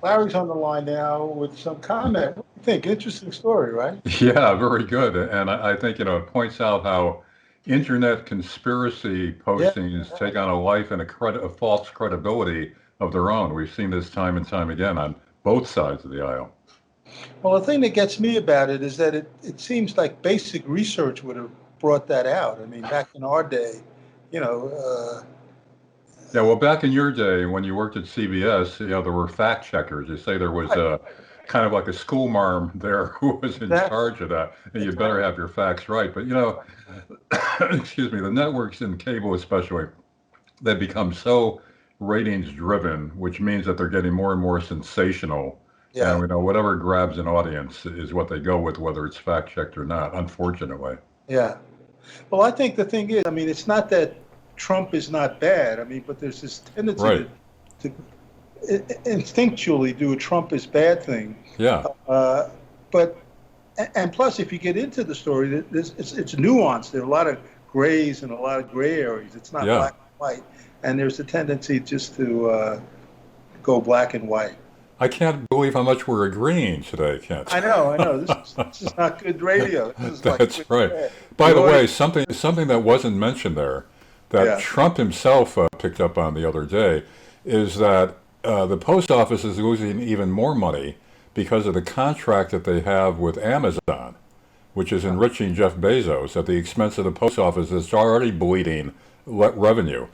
Larry's on the line now with some comment. What do you think? Interesting story, right? Yeah, very good. And I think, it points out how internet conspiracy Yeah. postings take on a life and a false credibility of their own. We've seen this time and time again on both sides of the aisle. Well, the thing that gets me about it is that it seems like basic research would have brought that out. I mean, back in our day, you know, Yeah, well, back in your day when you worked at CBS, there were fact checkers. You say there was right, kind of like a school marm there who was in exactly, charge of that, and you better exactly. have your facts right. But, excuse me, the networks and cable especially, they become so ratings driven, which means that they're getting more and more sensational. And Yeah, whatever grabs an audience is what they go with, whether it's fact checked or not, unfortunately. yeah. Well, I think the thing is, I mean, it's not that Trump is not bad. I mean, but there's this tendency Right. to instinctually do a Trump is bad thing. Yeah. Uh, but and plus, if you get into the story, it's nuanced. There are a lot of grays and a lot of gray areas. It's not Yeah. black and white, and there's a tendency just to go black and white. I can't believe how much we're agreeing today, Kent. I know. This is not good radio. This is like That's right. bad. By The the way, audience, something that wasn't mentioned there, that yeah, Trump himself picked up on the other day, is that the post office is losing even more money because of the contract that they have with Amazon, which is enriching Jeff Bezos at the expense of the post office that's already bleeding revenue.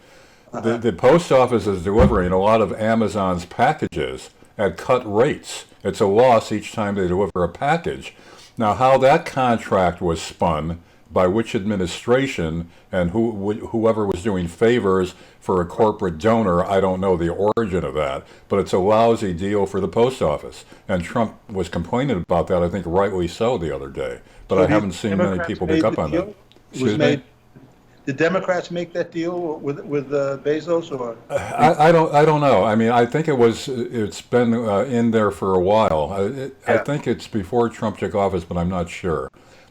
The, uh-huh, the post office is delivering a lot of Amazon's packages at cut rates. It's a loss each time they deliver a package. Now, how that contract was spun, by which administration, and whoever was doing favors for a corporate donor, I don't know the origin of that, but it's a lousy deal for the post office. And Trump was complaining about that, I think rightly so, the other day. But so I do you haven't think seen many Democrats people pick made up the on that. deal? It was Excuse me? made. Did Democrats make that deal with Bezos or I don't know. I mean, I think it's been in there for a while. I yeah, think it's before Trump took office, but I'm not sure.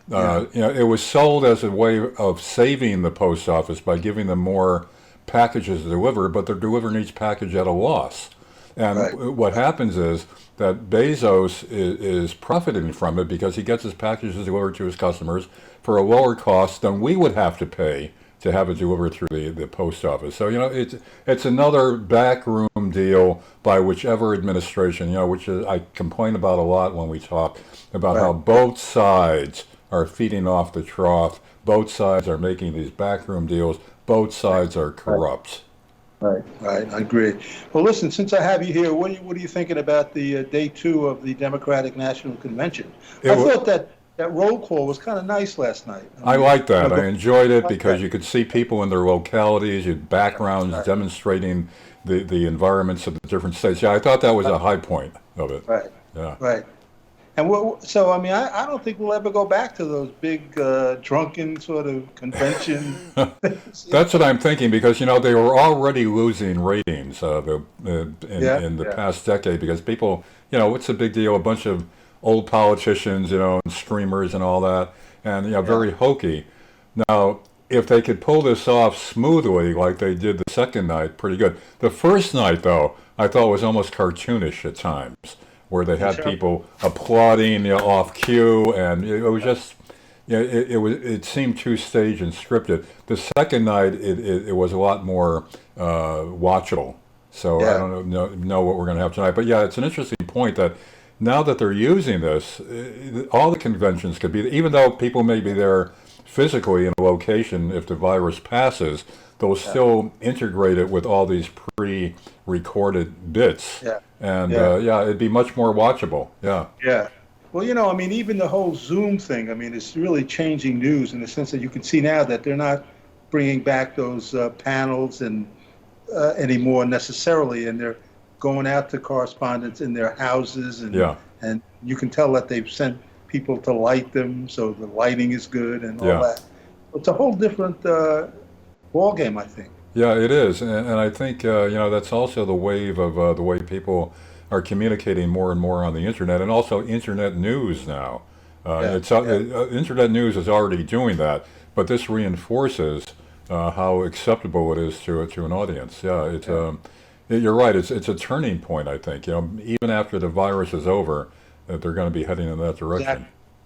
yeah, It was sold as a way of saving the post office by giving them more packages to deliver, but they're delivering each package at a loss. And right, what happens is that Bezos is profiting from it because he gets his packages delivered to his customers for a lower cost than we would have to pay to have it delivered through the post office. So it's another backroom deal by whichever administration, which is, I complain about a lot when we talk about how right. both sides are feeding off the trough. Both sides are making these backroom deals. Both sides are Right. corrupt. Right, I agree. Well, listen, since I have you here, what are you thinking about the day two of the Democratic National Convention? It, I wa- thought that roll call was kind of nice last night. I I mean, like that. I enjoyed it like because that. you could see people in their localities, you had backgrounds Right, demonstrating the environments of the different states. Yeah, I thought that was right, a high point of it. right, Yeah. right. And so, I mean, I don't think we'll ever go back to those big drunken sort of convention things. That's what I'm thinking because they were already losing ratings Yeah, in the yeah, past decade because people what's the big deal? A bunch of old politicians and streamers and all that and yeah, very hokey. Now if they could pull this off smoothly like they did the second night, pretty good. The first night though, I thought was almost cartoonish at times where they yeah, had sure. people applauding off cue and it was just it seemed too staged and scripted. The second night, it was a lot more watchable. So I Yeah, don't know what we're going to have tonight. But yeah, it's an interesting point that now that they're using this, all the conventions could be, even though people may be there physically in a location, if the virus passes, they'll yeah, still integrate it with all these pre-recorded bits. yeah, And yeah. yeah, it'd be much more watchable. Yeah. Yeah. Well, I mean, even the whole Zoom thing, I mean, it's really changing news in the sense that you can see now that they're not bringing back those panels and anymore necessarily, and they're going out to correspondents in their houses, Yeah. and you can tell that they've sent people to light them, so the lighting is good and all Yeah. that. It's a whole different ball game, I think. Yeah, it is, and I think that's also the wave of the way people are communicating more and more on the internet, and also internet news now. Yeah, yeah, Internet news is already doing that, but this reinforces how acceptable it is to an audience. Yeah, yeah, You're right. It's a turning point, I think. Even after the virus is over, that they're going to be heading in that direction.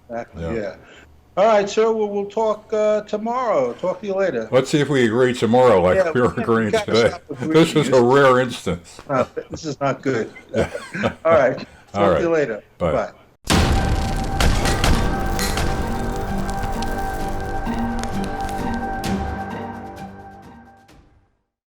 Exactly. Yeah. Yeah. All right, sir. Well, we'll talk tomorrow. Talk to you later. Let's see if we agree tomorrow, like Yeah, we were we agreeing gotta today. stop agreeing. This is a rare instance. This is not good. All right. All Talk right. to you later. Bye. Bye.